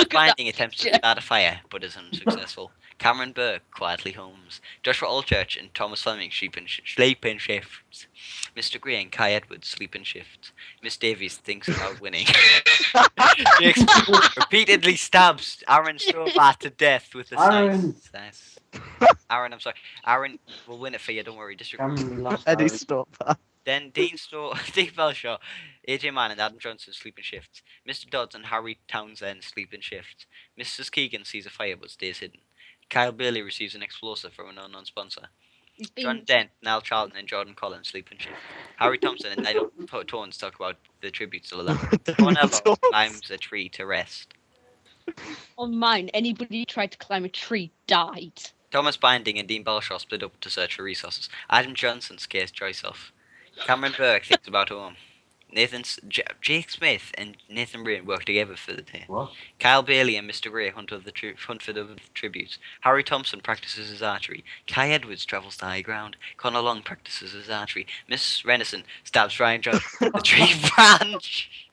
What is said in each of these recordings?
Thomas Binding attempts to picture. start a fire, but is unsuccessful. Cameron Burke quietly homes. Joshua Allchurch and Thomas Fleming sleep in shifts. Mr. Gray and Kai Edwards sleep in shifts. Miss Davies thinks about winning. Jake repeatedly stabs Aaron Stobat to death with a slice. Aaron, I'm sorry. Aaron will win it for you, don't worry. Eddie, stop that. Then Dean Belshaw, AJ Mann and Adam Johnson sleep in shifts. Mr. Dodds and Harry Townsend sleep in shifts. Mrs. Keegan sees a fire but stays hidden. Kyle Bailey receives an explosive from an unknown sponsor. John Dent, Niall Charlton and Jordan Collins sleep in shifts. Harry Thompson and Nigel Tones talk about the tributes to the land. Cornello climbs a tree to rest. On mine, anybody who tried to climb a tree died. Thomas Binding and Dean Belshaw split up to search for resources. Adam Johnson scares Joyce off. Cameron Burke thinks about home. Jake Smith and Nathan Rain work together for the day. What? Kyle Bailey and Mr. Gray hunt for the tributes. Harry Thompson practices his archery. Kai Edwards travels to high ground. Connor Long practices his archery. Miss Renison stabs Ryan Johnson with the tree branch.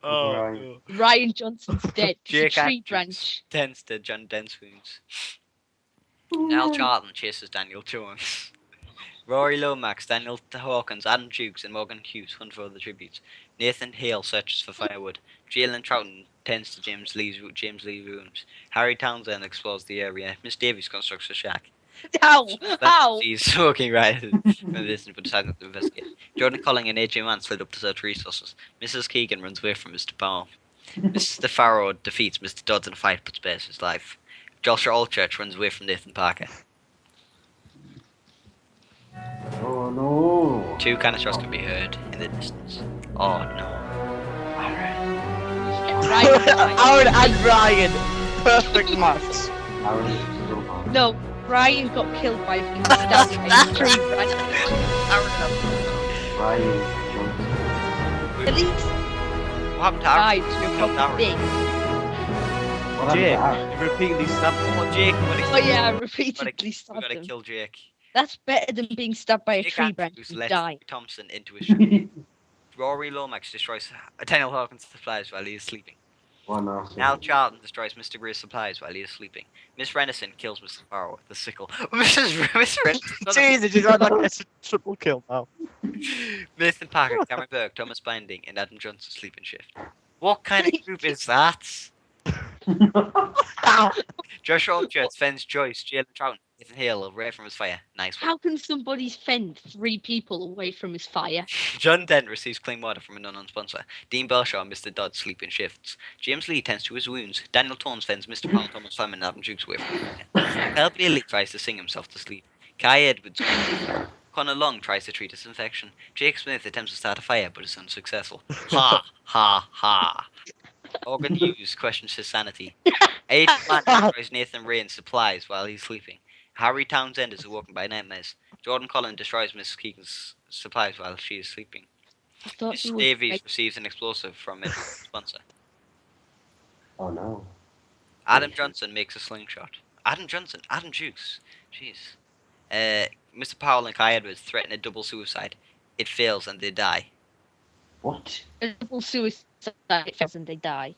Right. Ryan Johnson's dead. It's Jake a tree Andrews branch. tends to John Dent's wounds. Niall Charlton chases Daniel Jones. Rory Lomax, Daniel Hawkins, Adam Dukes, and Morgan Hughes hunt for the tributes. Nathan Hale searches for firewood. Jalen Troughton tends to James Lee's rooms. Harry Townsend explores the area. Miss Davies constructs a shack. Ow! Ow! He's smoking right from the distance but decides not to investigate. Jordan Colling and AJ Mann split up to search resources. Mrs. Keegan runs away from Mr. Powell. Mr. Farrow defeats Mr. Dodds in a fight but spares his life. Joshua Allchurch runs away from Nathan Parker. Oh no! Two canister can be heard in the distance. Oh no. Aaron and Ryan. Perfect match. Aaron is so hard. No, Ryan got killed by being stabbed by a tree branch. Ryan Johnson. At least What happened to Aaron? died Who from killed Aaron? thing. What happened Jake, to Aaron? you repeatedly stabbed him. Oh, Jake, Oh yeah, I we repeatedly gotta stabbed him. kill Jake. That's better than being stabbed by a Jake tree branch Andrews and lets die. Thompson into his ship. Rory Lomax destroys Daniel Hawkins' supplies while he is sleeping. One off. Now Charlton destroys Mr. Gray's supplies while he is sleeping. Miss Renison kills Mr. Farrow with the sickle. Miss Renison. Jesus, he's had like a triple kill now. Nathan Parker, Cameron Burke, Thomas Binding, and Adam Johnson sleep in shift. What kind of group is that? Joshua Allchurch fends Joyce, Jalen Troughton, Nathan Hale away from his fire. Nice one. How can somebody fend 3 people away from his fire? John Dent receives clean water from an unknown sponsor. Dean Belshaw and Mr. Dodd sleep in shifts. James Lee tends to his wounds. Daniel Tones fends Mr. Pound, Thomas Simon, and Adam Jukes away from him. Kyle Bailey tries to sing himself to sleep. Kai Edwards. Connor Long tries to treat his infection. Jake Smith attempts to start a fire but is unsuccessful. Ha ha ha. Morgan Hughes questions his sanity. Aidan Mann destroys Nathan Rain's supplies while he's sleeping. Harry Townsend is awoken by nightmares. Jordan Collins destroys Mrs. Keegan's supplies while she is sleeping. I thought Miss he was Davies dead. receives an explosive from a sponsor. Oh no. Adam Johnson makes a slingshot. Adam Jukes. Jeez. Mr. Powell and Kai Edwards threaten a double suicide. It fails and they die. What? A double suicide and they die.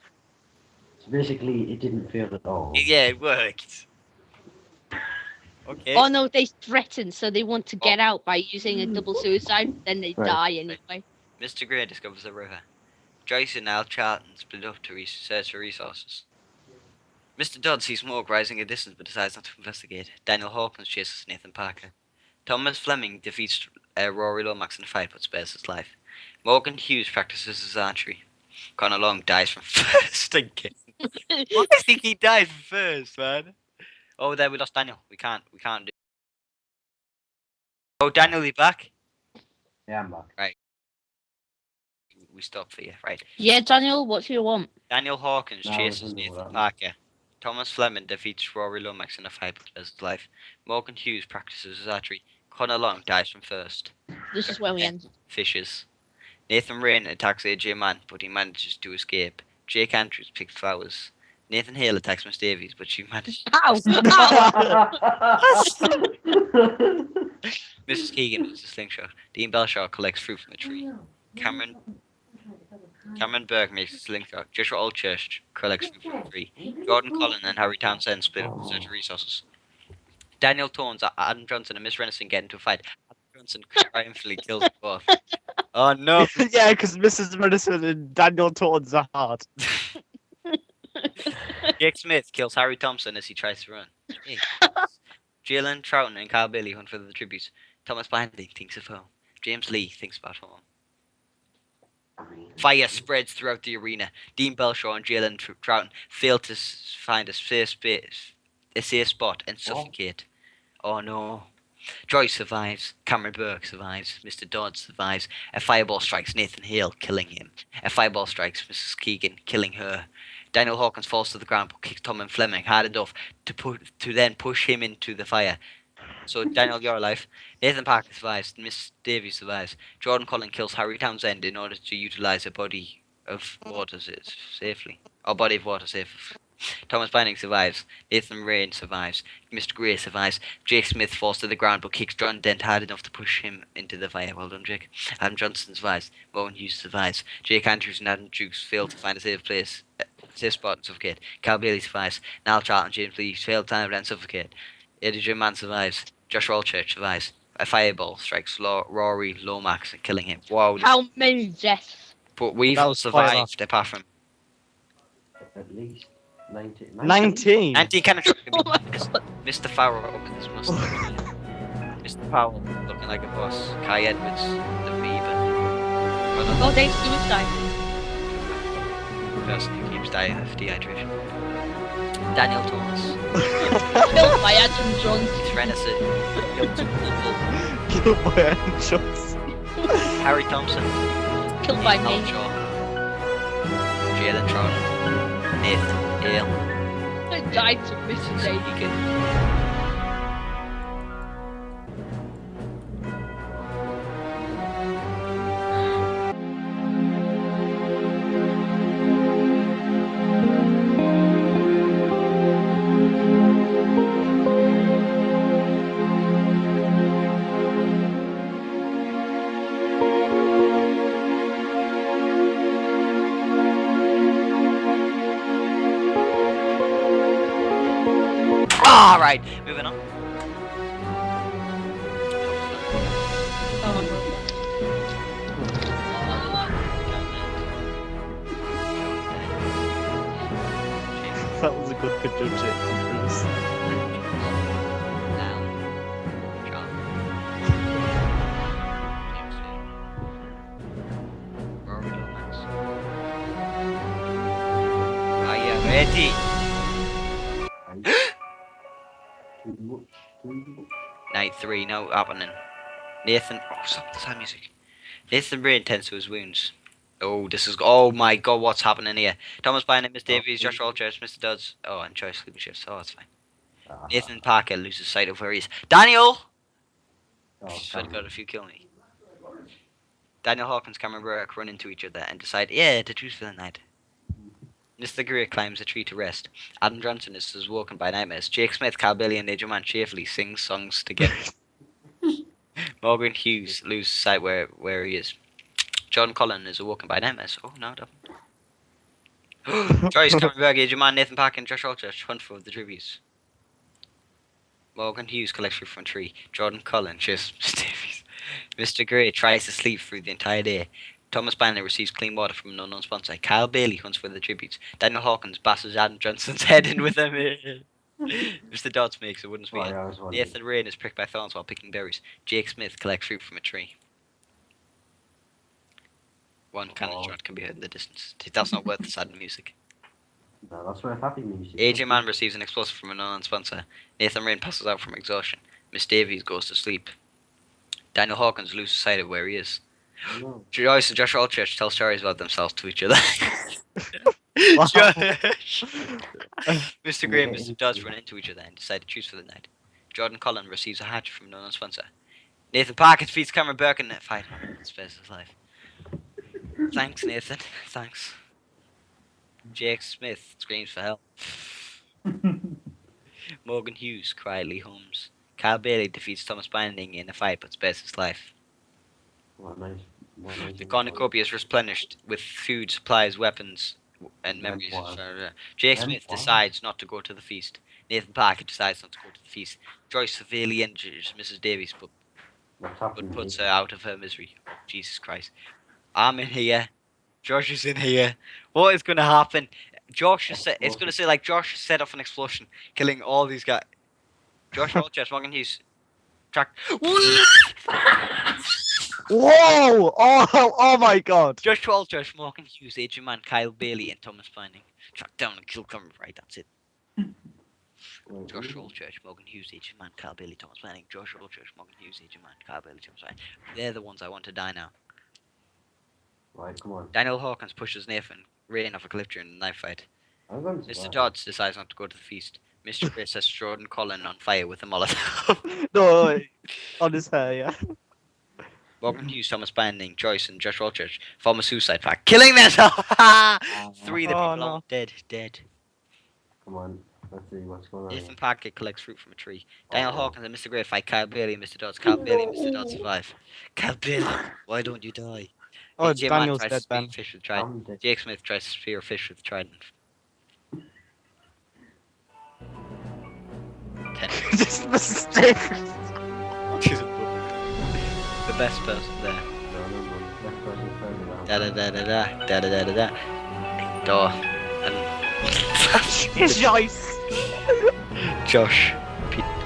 So basically, it didn't fail at all. Yeah, it worked. Okay. Oh no, they threaten, so they want to get out by using a double suicide, then they Right. die anyway. Mr. Gray discovers a river. Joyce and Al Charlton split up to search for resources. Mr. Dodd sees smoke rising in the distance but decides not to investigate. Daniel Hawkins chases Nathan Parker. Thomas Fleming defeats Rory Lomax in a fight but spares his life. Morgan Hughes practices his archery. Connor Long dies from first again. Why do you think he died from first, man? Oh, there we lost Daniel. We can't do. Oh, Daniel, you back? Yeah, I'm back. We stopped for you, right? Yeah, Daniel, what do you want? Daniel Hawkins No, I chases didn't know Nathan that. Parker. Thomas Fleming defeats Rory Lomax in a fight but spares his life. Morgan Hughes practices his archery. Connor Long dies from first. This is where we end. Fishes. Nathan Rain attacks AJ Mann, but he manages to escape. Jake Andrews picks flowers. Nathan Hale attacks Miss Davies, but she manages. Ow! Ow! Mrs. Keegan uses a slingshot. Dean Belshaw collects fruit from a tree. Cameron Cameron Burke makes a slingshot. Joshua Allchurch collects food from a tree. Jordan Cullen and Harry Townsend split up the search resources. Daniel Tones, Adam Johnson, and Miss Renison get into a fight. Adam Johnson triumphantly kills them both. Oh no! Yeah, because Mrs. Madison and Daniel Tones are hard. Jake Smith kills Harry Thompson as he tries to run. Jalen Troughton and Kyle Bailey hunt for the tributes. Thomas Binding thinks of home. James Lee thinks about home. Fire spreads throughout the arena. Dean Belshaw and Jalen Troughton fail to find a safe spot and suffocate. Oh no. Joyce survives. Cameron Burke survives. Mr. Dodd survives. A fireball strikes Nathan Hale, killing him. A fireball strikes Mrs. Keegan, killing her. Daniel Hawkins falls to the ground but kicks Tom and Fleming hard enough to then push him into the fire. So Daniel, you're alive. Nathan Parker survives. Miss Davies survives. Jordan Cullen kills Harry Townsend in order to utilize a body of water safely. Or body of water safe. Thomas Binding survives. Nathan Rain survives. Mr. Gray survives. Jake Smith falls to the ground but kicks John Dent hard enough to push him into the fire. Well done, Jake. Adam Johnson survives. Moen Hughes survives. Jake Andrews and Adam Jukes fail to find a safe spot and suffocate. Cal Bailey survives. Niall Charlton and James Lee fail to time and suffocate. Eddie Jim Man survives. Josh Allchurch survives. A fireball strikes Rory Lomax, killing him. Wow. How many deaths? But we've That all was quite a lot. survived apart from At least 19. 19. 19 kind of Oh my god. Mr. Farrell with his mustache. Mr. Powell looking like a boss. Kai Edwards, the Beaver. Oh, they suicide. Person who keeps dying of dehydration. Daniel Thomas. Killed by Adam Johnson. His Renison. Killed two people. Killed by Adam Johnson. Harry Thompson. Killed by Niall me. Shaw. Jalen Trotter. Nathan Hale. I died to Mrs. Mrs. A. Egan. Alright, moving on. That was a good picture of Jake Andrews. Are you ready? Night 3, no happening. Nathan, oh, stop the sad music. Nathan Rain tends to his wounds. Oh, this is, oh my god, what's happening here? Thomas Bynum, Miss Davies, Josh Allchurch, Mr. Dodds. Oh, and Choice sleeping shifts. Oh, that's fine. Nathan Parker loses sight of where he is. Daniel! I've got if you kill me. Daniel Hawkins, Cameron Burke run into each other and decide, yeah, the truth for the night. Mr. Greer climbs a tree to rest. Adam Johnson is woken by nightmares. Jake Smith, Cal Bailey, and Major Man cheerfully sing songs together. Morgan Hughes loses sight where he is. John Cullen is awoken by nightmares. Oh no, don't. Joyce, Cameron Burke, Major Man, Nathan Parker, and Josh Allchurch hunt for the tributes. Morgan Hughes collects fruit from a tree. Jordan Cullen chases Mr. Davies. Mr. Gray tries to sleep through the entire day. Thomas Banley receives clean water from an unknown sponsor. Kyle Bailey hunts for the tributes. Daniel Hawkins bashes Adam Johnson's head in with him. Mr. Dodds makes a wooden spear. Nathan Rain is pricked by thorns while picking berries. Jake Smith collects fruit from a tree. One cannon shot can be heard in the distance. That's not worth the sad music. No, that's worth happy music. AJ Mann receives an explosive from an unknown sponsor. Nathan Rain passes out from exhaustion. Miss Davies goes to sleep. Daniel Hawkins loses sight of where he is. No. Joyce and Josh Allchurch tell stories about themselves to each other. Wow. Josh. Mr. Gray and Mr. Dodds run into each other and decide to choose for the night. Jordan Cullen receives a hatchet from an unknown sponsor. Nathan Parker defeats Cameron Burke in a fight. Spares his life. Thanks, Nathan. Thanks. Jake Smith screams for help. Morgan Hughes quietly hums. Kyle Bailey defeats Thomas Binding in a fight but spares his life. What nice. The cornucopia is replenished with food, supplies, weapons, and memories. Jake Smith decides not to go to the feast. Nathan Parker decides not to go to the feast. Joyce severely injures Mrs. Davies, but puts her out of her misery. Jesus Christ. I'm in here. Josh is in here. What is going to happen? Josh is it's going to say like Josh set off an explosion, killing all these guys. Josh Walters, Morgan Hughes. Track. Whoa! Oh my god! Josh Walters, Morgan Hughes, Adrian Mann, Kyle Bailey, and Thomas Binding. Track down and kill Cameron. Right, that's it. Josh Walters, Morgan Hughes, Adrian Mann, Kyle Bailey, Thomas Binding. Josh Walters, Morgan Hughes, Adrian Mann, Kyle Bailey, Thomas Binding. They're the ones I want to die now. Right, come on. Daniel Hawkins pushes Nathan Rain off a cliff during the knife fight. I'm going to Mr. Dodds decides not to go to the feast. Mr. Gray sets Jordan Collin on fire with a Molotov. No, wait. On his hair, yeah. Morgan Hughes, Thomas Binding, Joyce, and Josh Walters form a suicide pact, killing themselves. 3 of the Oh, people no. are dead. Come on. Let's see what's going on. Nathan Parker collects fruit from a tree. Daniel Hawkins and Mr. Gray fight Kyle Bailey and Mr. Dodds. Kyle Bailey and Mr. Dodds survive. Kyle Bailey, why don't you die? Oh, AJ Mann Daniel's tries dead to spear then. fish with trident. I'm dead. Jake Smith tries to spear a fish with trident. 10. Just mistake. The best person there. No. Next person turn it Da da da da da da da da da. Door. And Joyce. Josh,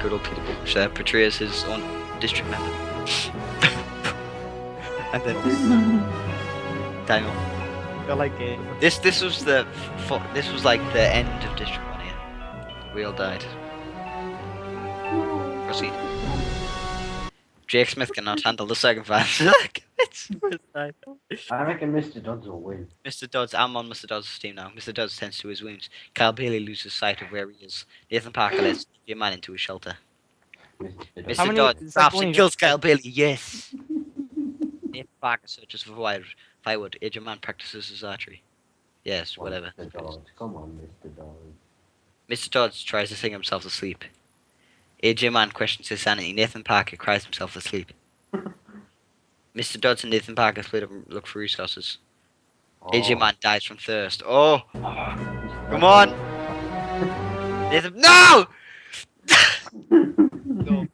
good old Peter Bush there, portrays his own district member. And then Daniel. I like it. This was like the end of District 1 here. We all died. Proceed. Jake Smith cannot handle the circumstances. I reckon Mr. Dodds will win. Mr. Dodds, I'm on Mr. Dodds' team now. Mr. Dodds tends to his wounds. Kyle Bailey loses sight of where he is. Nathan Parker lets your man into his shelter. Mr. Mr. many- Dodds it's like traps only- and kills Kyle Bailey. Yes. Nathan Parker searches for firewood. Adrian Mann practices his archery. Yes, whatever. Mr. Dodds. Come on, Mr. Dodds. Mr. Dodds tries to sing himself to sleep. AJ Mann questions his sanity. Nathan Parker cries himself to sleep. Mr. Dodds and Nathan Parker split up and look for resources. AJ Mann dies from thirst. Oh! Come on! Nathan. No! No.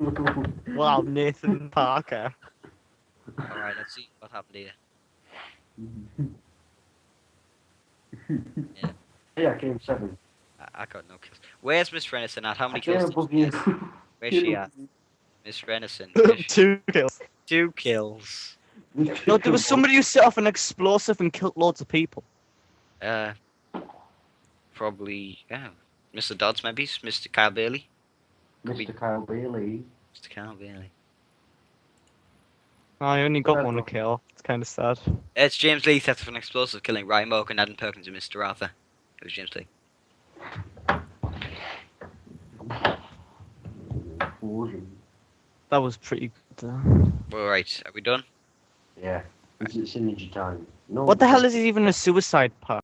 Wow, Nathan Parker. Alright, let's see what happened here. Yeah. Yeah, I came 7. I got no kills. Where's Miss Renison at? How I many came kills? above you. Where's she at? Miss Renison. Where's she? 2 kills. 2 kills. No, there was somebody who set off an explosive and killed loads of people. Probably. Yeah. Mr. Dodds, maybe? Mr. Kyle Bailey? Mr. Kyle Bailey. Mr. Kyle Bailey. I only got 1 kill. It's kind of sad. It's James Lee sets off an explosive, killing Ryan Morgan, Adam Perkins, and Mr. Arthur. It was James Lee. That was pretty good. Alright, are we done? Yeah. It's synergy time. No. What the hell is even a suicide pact?